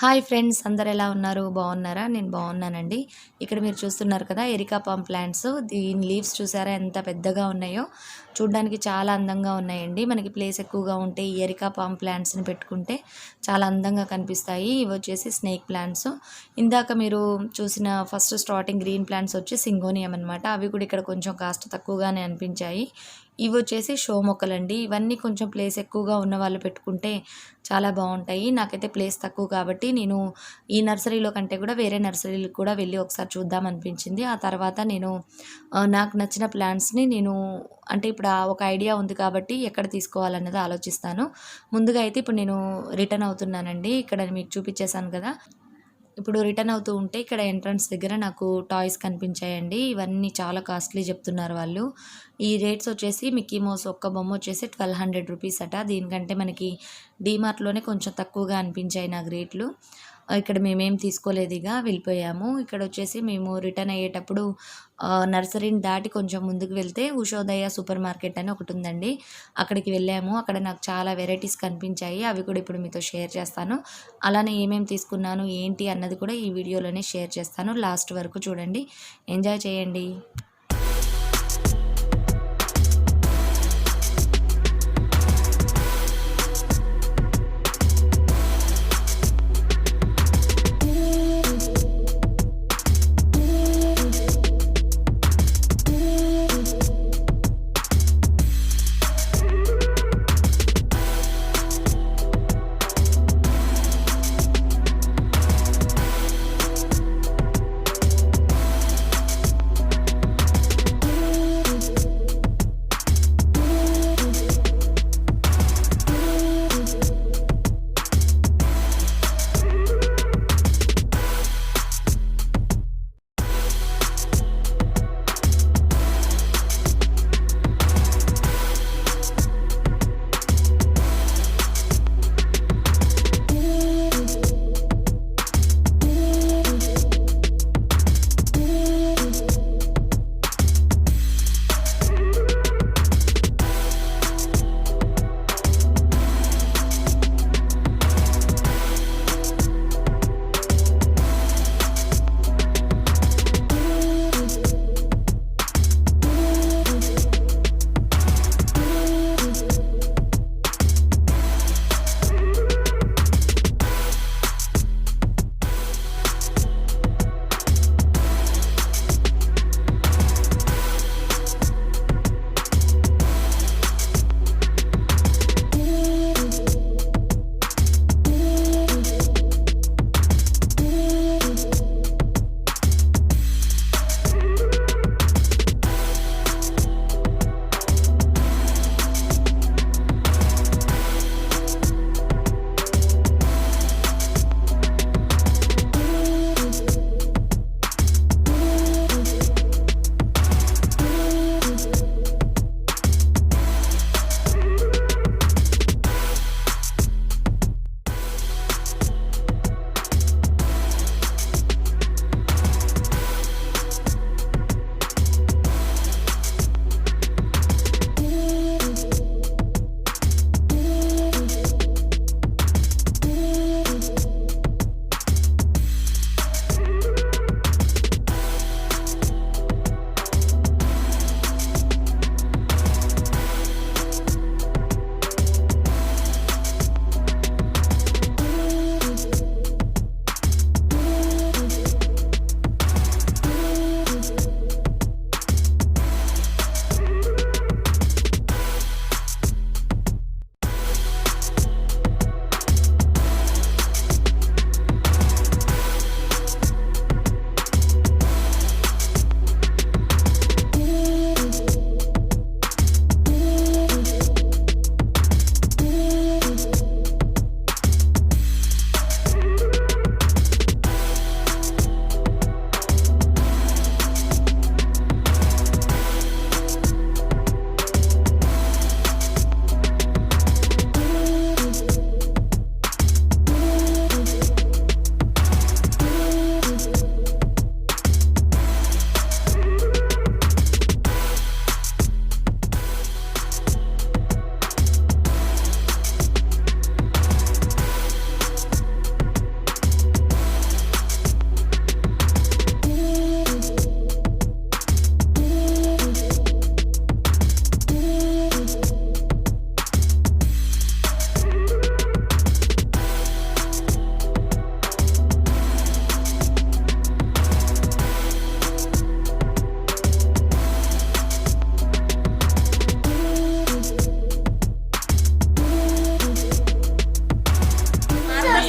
Hi friends, అందరు ఎలా ఉన్నారు? బాగున్నారా? నేను బాగున్నానండి. ఇక్కడ మీరు చూస్తున్నారు కదా, ఎరికా పామ్ ప్లాంట్స్. దీని లీవ్స్ చూసారా ఎంత పెద్దగా ఉన్నాయో? చూడ్డానికి చాలా అందంగా ఉన్నాయండి. మనకి ప్లేస్ ఎక్కువగా ఉంటే ఈ ఎరికా పామ్ ప్లాంట్స్ని పెట్టుకుంటే చాలా అందంగా కనిపిస్తాయి. ఇవి వచ్చేసి స్నేక్ ప్లాంట్స్. ఇందాక మీరు చూసిన ఫస్ట్ స్టార్టింగ్ గ్రీన్ ప్లాంట్స్ వచ్చి సింగోనియం అనమాట. అవి కూడా ఇక్కడ కొంచెం కాస్ట్ తక్కువగానే అనిపించాయి. ఇవి వచ్చేసి షో మొక్కలండి. ఇవన్నీ కొంచెం ప్లేస్ ఎక్కువగా ఉన్న వాళ్ళు పెట్టుకుంటే చాలా బాగుంటాయి. నాకైతే ప్లేస్ తక్కువ కాబట్టి నేను ఈ నర్సరీలో కంటే కూడా వేరే నర్సరీలకు కూడా వెళ్ళి ఒకసారి చూద్దాం అనిపించింది. ఆ తర్వాత నేను నాకు నచ్చిన ప్లాంట్స్ని అంటే ఇప్పుడు ఒక ఐడియా ఉంది కాబట్టి ఎక్కడ తీసుకోవాలన్నది ఆలోచిస్తాను. ముందుగా అయితే ఇప్పుడు నేను రిటర్న్ అవుతున్నానండి. ఇక్కడ మీకు చూపించేశాను కదా. ఇప్పుడు రిటర్న్ అవుతూ ఉంటే ఇక్కడ ఎంట్రన్స్ దగ్గర నాకు టాయ్స్ కనిపించాయండి. ఇవన్నీ చాలా కాస్ట్లీ చెప్తున్నారు వాళ్ళు. ఈ రేట్స్ వచ్చేసి మిక్కీ మౌస్ ఒక్క బొమ్మ వచ్చేసి 1200 రూపీస్ అట. దీనికంటే మనకి డీమార్ట్లోనే కొంచెం తక్కువగా అనిపించాయి నాకు రేట్లు. ఇక్కడ మేమేం తీసుకోలేదు, ఇక వెళ్ళిపోయాము. ఇక్కడ వచ్చేసి మేము రిటర్న్ అయ్యేటప్పుడు నర్సరీని దాటి కొంచెం ముందుకు వెళ్తే ఉషోదయ సూపర్ మార్కెట్ అని ఒకటి ఉందండి. అక్కడికి వెళ్ళాము. అక్కడ నాకు చాలా వెరైటీస్ కనిపించాయి. అవి కూడా ఇప్పుడు మీతో షేర్ చేస్తాను. అలానే ఏమేమి తీసుకున్నాను ఏంటి అన్నది కూడా ఈ వీడియోలోనే షేర్ చేస్తాను. లాస్ట్ వరకు చూడండి, ఎంజాయ్ చేయండి.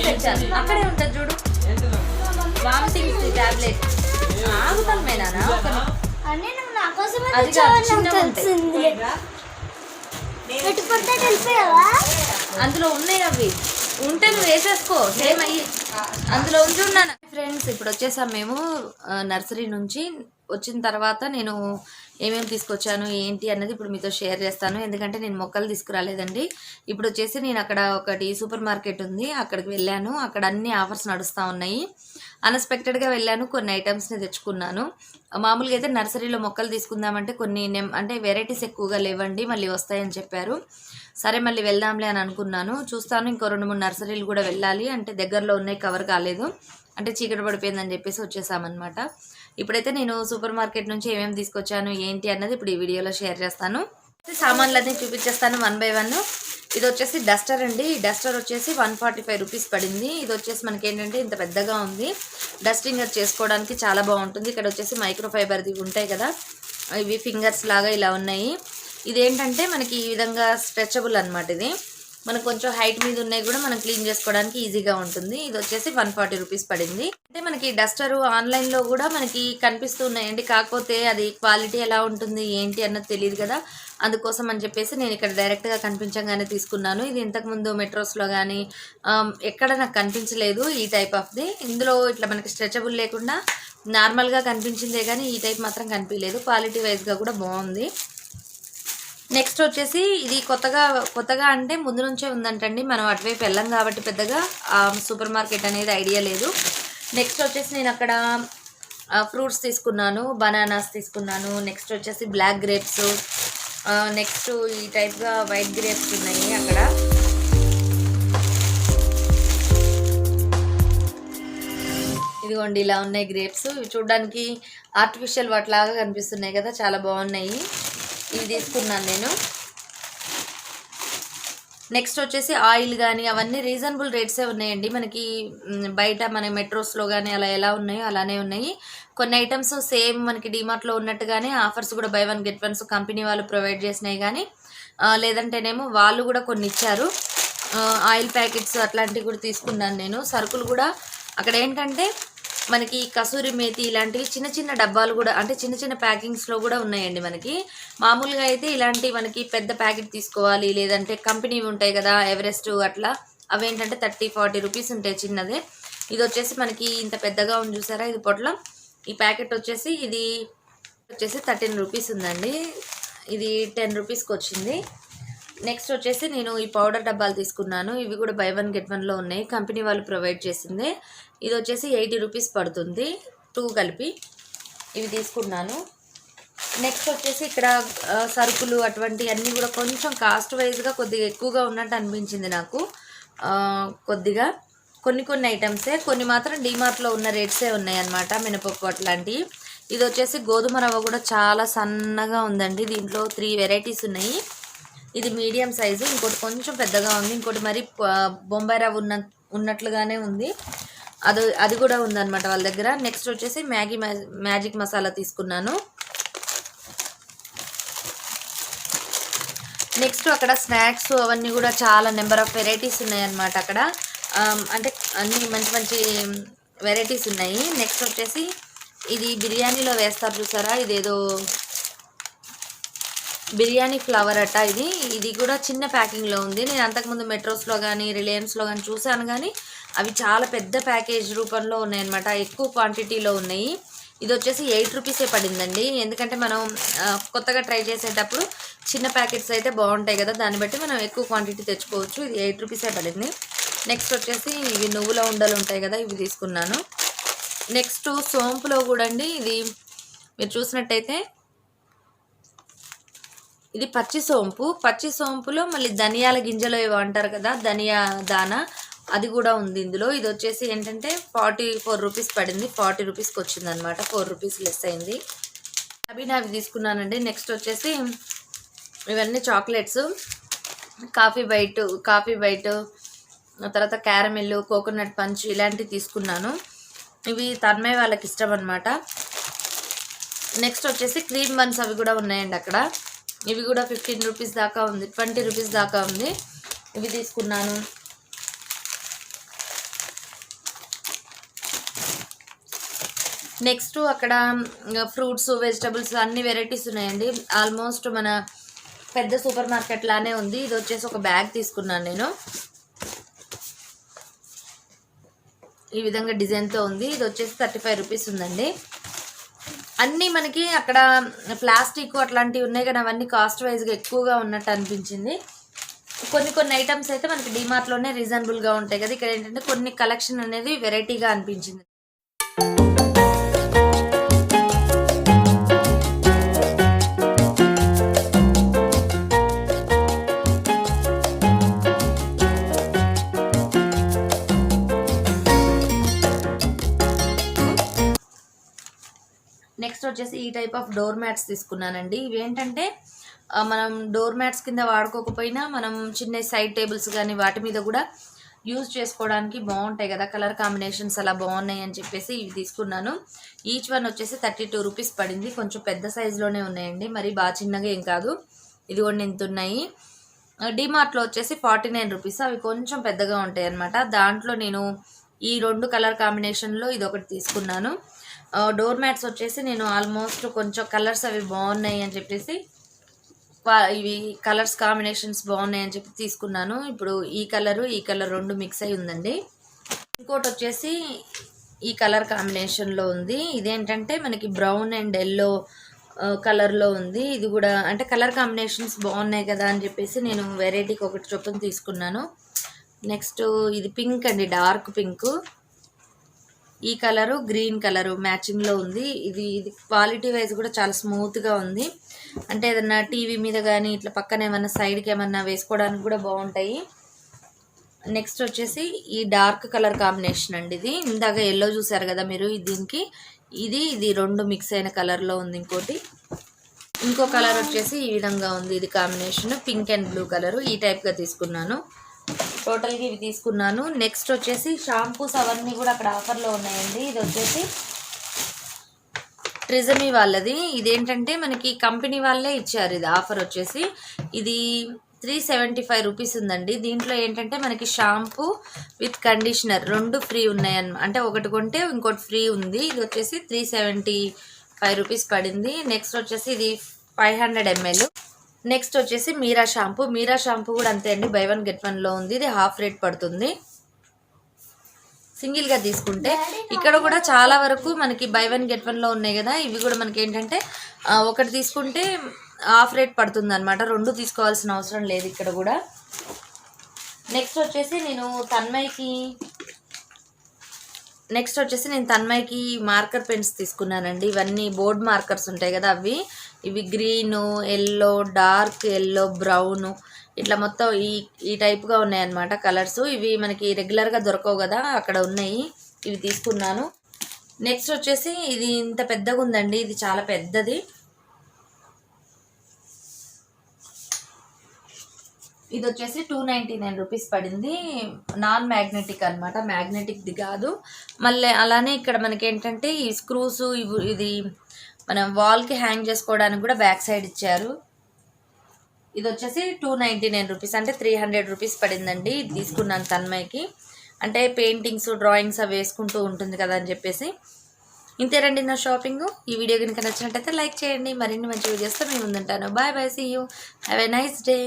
తెచ్చాను, అక్కడే ఉంటుంది చూడు, వామిటింగ్స్ టాబ్లెట్. ఆగుతాను మేనా, అది చిన్నగా ఉంటాయి, అందులో ఉన్నాయి. అవి ఉంటే నువ్వు వేసేసుకో, సేమ్ అయ్యి అందులో ఉంచున్నాను. ఫ్రెండ్స్ ఇప్పుడు వచ్చేసాం మేము నర్సరీ నుంచి. వచ్చిన తర్వాత నేను ఏమేమి తీసుకొచ్చాను ఏంటి అన్నది ఇప్పుడు మీతో షేర్ చేస్తాను. ఎందుకంటే నేను మొక్కలు తీసుకురాలేదండి. ఇప్పుడు వచ్చేసి నేను అక్కడ ఒకటి సూపర్ మార్కెట్ ఉంది, అక్కడికి వెళ్ళాను. అక్కడ అన్ని ఆఫర్స్ నడుస్తూ ఉన్నాయి. అన్ఎక్స్పెక్టెడ్గా వెళ్ళాను, కొన్ని ఐటమ్స్ని తెచ్చుకున్నాను. మామూలుగా అయితే నర్సరీలో మొక్కలు తీసుకుందామంటే కొన్ని అంటే వెరైటీస్ ఎక్కువగా లేవండి, మళ్ళీ వస్తాయని చెప్పారు. సరే మళ్ళీ వెళ్దాంలే అని అనుకున్నాను. చూస్తాను ఇంకో 2-3 నర్సరీలు కూడా వెళ్ళాలి, అంటే దగ్గరలో ఉన్నాయి, కవర్ కాలేదు, అంటే చీకటి పడిపోయిందని చెప్పేసి వచ్చేసామన్నమాట. ఇప్పుడైతే నేను సూపర్ మార్కెట్ నుంచి ఏమేమి తీసుకొచ్చాను ఏంటి అన్నది ఇప్పుడు ఈ వీడియోలో షేర్ చేస్తాను. సామాన్లన్నీ చూపించేస్తాను 1 by 1. ఇది వచ్చేసి డస్టర్ అండి. ఈ డస్టర్ వచ్చేసి 145 రూపీస్ పడింది. ఇది వచ్చేసి మనకి ఏంటంటే ఇంత పెద్దగా ఉంది, డస్టింగ్ చేసుకోవడానికి చాలా బాగుంటుంది. ఇక్కడ వచ్చేసి మైక్రోఫైబర్ది ఉంటాయి కదా, ఇవి ఫింగర్స్ లాగా ఇలా ఉన్నాయి. ఇదేంటంటే మనకి ఈ విధంగా స్ట్రెచబుల్ అనమాట. ఇది మనకు కొంచెం హైట్ మీద ఉన్నాయి కూడా మనం క్లీన్ చేసుకోవడానికి ఈజీగా ఉంటుంది. ఇది వచ్చేసి 140 రూపీస్ పడింది. అంటే మనకి డస్టర్ ఆన్లైన్లో కూడా మనకి కనిపిస్తున్నాయండి, కాకపోతే అది క్వాలిటీ ఎలా ఉంటుంది ఏంటి అన్నది తెలియదు కదా, అందుకోసం అని చెప్పేసి నేను ఇక్కడ డైరెక్ట్గా కనిపించగానే తీసుకున్నాను. ఇది ఇంతకుముందు మెట్రోస్లో కానీ ఎక్కడ నాకు కనిపించలేదు ఈ టైప్ ఆఫ్ది. ఇందులో ఇట్లా మనకి స్ట్రెచబుల్ లేకుండా నార్మల్గా కనిపించిందే కానీ ఈ టైప్ మాత్రం కనిపించలేదు. క్వాలిటీ వైజ్గా కూడా బాగుంది. నెక్స్ట్ వచ్చేసి ఇది కొత్తగా అంటే ముందు నుంచే ఉందంటండి, మనం అటువైపు వెళ్ళాం కాబట్టి పెద్దగా సూపర్ మార్కెట్ అనేది ఐడియా లేదు. నెక్స్ట్ వచ్చేసి నేను అక్కడ ఫ్రూట్స్ తీసుకున్నాను, బనానాస్ తీసుకున్నాను. నెక్స్ట్ వచ్చేసి బ్లాక్ గ్రేప్స్, నెక్స్ట్ ఈ టైప్గా వైట్ గ్రేప్స్ ఉన్నాయి అక్కడ. ఇదిగోండి ఇలా ఉన్నాయి గ్రేప్స్. ఇవి చూడడానికి ఆర్టిఫిషియల్ వాటిలాగా కనిపిస్తున్నాయి కదా, చాలా బాగున్నాయి. ఇవి తీసుకున్నాను నేను. నెక్స్ట్ వచ్చేసి ఆయిల్ కానీ అవన్నీ రీజనబుల్ రేట్సే ఉన్నాయండి. మనకి బయట మన మెట్రోస్లో కానీ అలా ఎలా ఉన్నాయో అలానే ఉన్నాయి. కొన్ని ఐటమ్స్ సేమ్ మనకి డిమార్ట్లో ఉన్నట్టుగానే ఆఫర్స్ కూడా బై 1 get 1 కంపెనీ వాళ్ళు ప్రొవైడ్ చేసినాయి, కానీ లేదంటేనేమో వాళ్ళు కూడా కొన్ని ఇచ్చారు. ఆయిల్ ప్యాకెట్స్ అట్లాంటివి కూడా తీసుకున్నాను నేను. సరుకులు కూడా అక్కడ ఏంటంటే మనకి కసూరి మేతి ఇలాంటివి చిన్న చిన్న డబ్బాలు కూడా, అంటే చిన్న చిన్న ప్యాకింగ్స్లో కూడా ఉన్నాయండి. మనకి మామూలుగా అయితే ఇలాంటి మనకి పెద్ద ప్యాకెట్ తీసుకోవాలి, లేదంటే కంపెనీవి ఉంటాయి కదా ఎవరెస్ట్ అట్లా, అవేంటంటే 30-40 రూపీస్ ఉంటాయి చిన్నదే. ఇది వచ్చేసి మనకి ఇంత పెద్దగా ఉంది చూసారా, ఇది పొట్లం. ఈ ప్యాకెట్ వచ్చేసి ఇది వచ్చేసి 13 రూపీస్ ఉందండి, ఇది 10 రూపీస్కి వచ్చింది. నెక్స్ట్ వచ్చేసి నేను ఈ పౌడర్ డబ్బాలు తీసుకున్నాను. ఇవి కూడా బై 1 get 1లో ఉన్నాయి, కంపెనీ వాళ్ళు ప్రొవైడ్ చేసిందే. ఇది వచ్చేసి 80 రూపీస్ పడుతుంది 2 కలిపి. ఇవి తీసుకున్నాను. నెక్స్ట్ వచ్చేసి ఇక్కడ సరుకులు అటువంటి అన్నీ కూడా కొంచెం కాస్ట్ వైజ్గా కొద్దిగా ఎక్కువగా ఉన్నట్టు అనిపించింది నాకు. కొద్దిగా కొన్ని ఐటమ్సే, కొన్ని మాత్రం డిమార్ట్లో ఉన్న రేట్సే ఉన్నాయి అన్నమాట, మినపప్పు అట్లాంటివి. ఇది వచ్చేసి గోధుమ రవ్వ కూడా చాలా సన్నగా ఉందండి. దీంట్లో 3 వెరైటీస్ ఉన్నాయి. ఇది మీడియం సైజు, ఇంకోటి కొంచెం పెద్దగా ఉంది, ఇంకోటి మరి బొంబాయి రవ్వ ఉన్నట్లుగానే ఉంది, అది కూడా ఉందన్నమాట వాళ్ళ దగ్గర. నెక్స్ట్ వచ్చేసి మ్యాజిక్ మసాలా తీసుకున్నాను. నెక్స్ట్ అక్కడ స్నాక్స్ అవన్నీ కూడా చాలా నెంబర్ ఆఫ్ వెరైటీస్ ఉన్నాయన్నమాట అక్కడ, అంటే అన్ని మంచి వెరైటీస్ ఉన్నాయి. నెక్స్ట్ వచ్చేసి ఇది బిర్యానీలో వేస్తారు చూసారా, ఇదేదో బిర్యానీ ఫ్లవర్ అట్ట, ఇది కూడా చిన్న ప్యాకింగ్లో ఉంది. నేను అంతకుముందు మెట్రోస్లో కానీ రిలయన్స్లో కానీ చూశాను, కానీ అవి చాలా పెద్ద ప్యాకేజ్ రూపంలో ఉన్నాయన్నమాట, ఎక్కువ క్వాంటిటీలో ఉన్నాయి. ఇది వచ్చేసి 8 రూపీసే పడిందండి. ఎందుకంటే మనం కొత్తగా ట్రై చేసేటప్పుడు చిన్న ప్యాకెట్స్ అయితే బాగుంటాయి కదా, దాన్ని బట్టి మనం ఎక్కువ క్వాంటిటీ తెచ్చుకోవచ్చు. ఇది 8 రూపీసే పడింది. నెక్స్ట్ వచ్చేసి ఇవి నువ్వుల ఉండలు ఉంటాయి కదా, ఇవి తీసుకున్నాను. నెక్స్ట్ సోంపులో కూడా అండి, ఇది మీరు చూసినట్టయితే ఇది పచ్చి సోంపులో మళ్ళీ ధనియాల గింజలు ఏవో అంటారు కదా, ధనియా దానా, అది కూడా ఉంది ఇందులో. ఇది వచ్చేసి ఏంటంటే 44 రూపీస్ పడింది, 40 రూపీస్కి వచ్చింది అనమాట, 4 రూపీస్ లెస్ అయింది. అవి నావి తీసుకున్నానండి. నెక్స్ట్ వచ్చేసి ఇవన్నీ చాక్లెట్స్, కాఫీ బైట్, తర్వాత క్యారమెల్, కోకోనట్ పంచ్ ఇలాంటివి తీసుకున్నాను. ఇవి తన్మయ వాళ్ళకి ఇష్టం అనమాట. నెక్స్ట్ వచ్చేసి క్రీమ్ బన్స్, అవి కూడా ఉన్నాయండి అక్కడ. ఇవి కూడా 15 రూపీస్ దాకా ఉంది, 20 రూపీస్ దాకా ఉంది. ఇవి తీసుకున్నాను. నెక్స్ట్ అక్కడ ఫ్రూట్స్ వెజిటబుల్స్ అన్ని వెరైటీస్ ఉన్నాయండి. ఆల్మోస్ట్ మన పెద్ద సూపర్ మార్కెట్ లానే ఉంది. ఇది వచ్చేసి ఒక బ్యాగ్ తీసుకున్నాను నేను, ఈ విధంగా డిజైన్తో ఉంది. ఇది వచ్చేసి 35 రూపీస్ ఉందండి. అన్నీ మనకి అక్కడ ప్లాస్టిక్ అట్లాంటివి ఉన్నాయి కానీ అవన్నీ కాస్ట్ వైజ్గా ఎక్కువగా ఉన్నట్టు అనిపించింది. కొన్ని ఐటమ్స్ అయితే మనకి డిమార్ట్లోనే రీజనబుల్గా ఉంటాయి కదా, ఇక్కడ ఏంటంటే కొన్ని కలెక్షన్ అనేది వెరైటీగా అనిపించింది. నెక్స్ట్ వచ్చేసి ఈ టైప్ ఆఫ్ డోర్ మ్యాట్స్ తీసుకున్నానండి. ఇవి ఏంటంటే మనం డోర్ మ్యాట్స్ కింద వాడుకోకపోయినా మనం చిన్న సైడ్ టేబుల్స్ కానీ వాటి మీద కూడా యూజ్ చేసుకోవడానికి బాగుంటాయి కదా, కలర్ కాంబినేషన్స్ అలా బాగున్నాయి అని చెప్పేసి ఇవి తీసుకున్నాను. ఈచ్ వన్ వచ్చేసి 32 రూపీస్ పడింది. కొంచెం పెద్ద సైజులోనే ఉన్నాయండి, మరి బాగా చిన్నగా ఏం కాదు. ఇది కూడా ఇంత ఉన్నాయి. డిమార్ట్లో వచ్చేసి 49 రూపీస్, అవి కొంచెం పెద్దగా ఉంటాయి అన్నమాట. దాంట్లో నేను ఈ 2 కలర్ కాంబినేషన్లో ఇది ఒకటి తీసుకున్నాను. డోర్ మ్యాట్స్ వచ్చేసి నేను ఆల్మోస్ట్ కొంచెం కలర్స్ అవి బాగున్నాయి అని చెప్పేసి ఇవి కలర్స్ కాంబినేషన్స్ బాగున్నాయి అని చెప్పి తీసుకున్నాను. ఇప్పుడు ఈ కలర్ 2 మిక్స్ అయి ఉందండి. ఇంకోటి వచ్చేసి ఈ కలర్ కాంబినేషన్లో ఉంది. ఇదేంటంటే మనకి బ్రౌన్ అండ్ ఎల్లో కలర్లో ఉంది. ఇది కూడా అంటే కలర్ కాంబినేషన్స్ బాగున్నాయి కదా అని చెప్పేసి నేను వెరైటీకి ఒకటి చొప్పున తీసుకున్నాను. నెక్స్ట్ ఇది పింక్ అండి, డార్క్ పింక్. ఈ కలరు గ్రీన్ కలరు మ్యాచింగ్లో ఉంది. ఇది క్వాలిటీ వైజ్ కూడా చాలా స్మూత్గా ఉంది. అంటే ఏదన్నా టీవీ మీద కానీ ఇట్లా పక్కన ఏమన్నా సైడ్కి ఏమన్నా వేసుకోవడానికి కూడా బాగుంటాయి. నెక్స్ట్ వచ్చేసి ఈ డార్క్ కలర్ కాంబినేషన్ అండి. ఇది ఇందాక ఎల్లో చూసారు కదా మీరు, దీనికి ఇది 2 మిక్స్ అయిన కలర్లో ఉంది. ఇంకో కలర్ వచ్చేసి ఈ విధంగా ఉంది. ఇది combination pink and blue colour. ఈ టైప్గా తీసుకున్నాను. టోటల్గా ఇవి తీసుకున్నాను. నెక్స్ట్ వచ్చేసి షాంపూస్ అవన్నీ కూడా అక్కడ ఆఫర్లో ఉన్నాయండి. ఇది వచ్చేసి ట్రిజమీ వాళ్ళది. ఇదేంటంటే మనకి కంపెనీ వాళ్ళే ఇచ్చారు. ఇది ఆఫర్ వచ్చేసి ఇది 375 రూపీస్ ఉందండి. దీంట్లో ఏంటంటే మనకి షాంపూ విత్ కండిషనర్ 2 ఫ్రీ ఉన్నాయి అంటే ఒకటి కొంటే ఇంకోటి ఫ్రీ ఉంది. ఇది వచ్చేసి 375 రూపీస్ పడింది. నెక్స్ట్ వచ్చేసి ఇది 500 ml. నెక్స్ట్ వచ్చేసి మీరా షాంపూ కూడా అంతే అండి, బై 1 గెట్ 1లో ఉంది. ఇది హాఫ్ రేట్ పడుతుంది సింగిల్గా తీసుకుంటే. ఇక్కడ కూడా చాలా వరకు మనకి బై 1 గెట్ 1లో ఉన్నాయి కదా, ఇవి కూడా మనకి ఏంటంటే ఒకటి తీసుకుంటే హాఫ్ రేట్ పడుతుంది అనమాట, 2 తీసుకోవాల్సిన అవసరం లేదు ఇక్కడ కూడా. నెక్స్ట్ వచ్చేసి నేను తన్మయ్కి మార్కర్ పెన్స్ తీసుకున్నానండి. ఇవన్నీ బోర్డ్ మార్కర్స్ ఉంటాయి కదా, ఇవి green, yellow, dark yellow, brown ఇట్లా మొత్తం ఈ టైప్గా ఉన్నాయన్నమాట కలర్స్. ఇవి మనకి రెగ్యులర్గా దొరకవు కదా, అక్కడ ఉన్నాయి, ఇవి తీసుకున్నాను. నెక్స్ట్ వచ్చేసి ఇది ఇంత పెద్దగా ఉందండి, ఇది చాలా పెద్దది. ఇది వచ్చేసి 299 రూపీస్ పడింది. నాన్ మ్యాగ్నెటిక్ అనమాట, మ్యాగ్నెటిక్ది కాదు. మళ్ళీ అలానే ఇక్కడ మనకి ఏంటంటే ఈ స్క్రూస్ ఇది మనం వాల్కి హ్యాంగ్ చేసుకోవడానికి కూడా బ్యాక్ సైడ్ ఇచ్చారు. ఇది వచ్చేసి 299 రూపీస్ అంటే 300 రూపీస్ పడిందండి. ఇది తీసుకున్నాను తన్మయ్కి, అంటే పెయింటింగ్స్ డ్రాయింగ్స్ అవి వేసుకుంటూ ఉంటుంది కదా అని చెప్పేసి. ఇంతేనండి నా షాపింగ్. ఈ వీడియో కనుక నచ్చినట్టయితే లైక్ చేయండి. మరిన్ని మంచి వీడియోస్తో మేము ముందుంటాను. Bye bye, see you, have a nice day.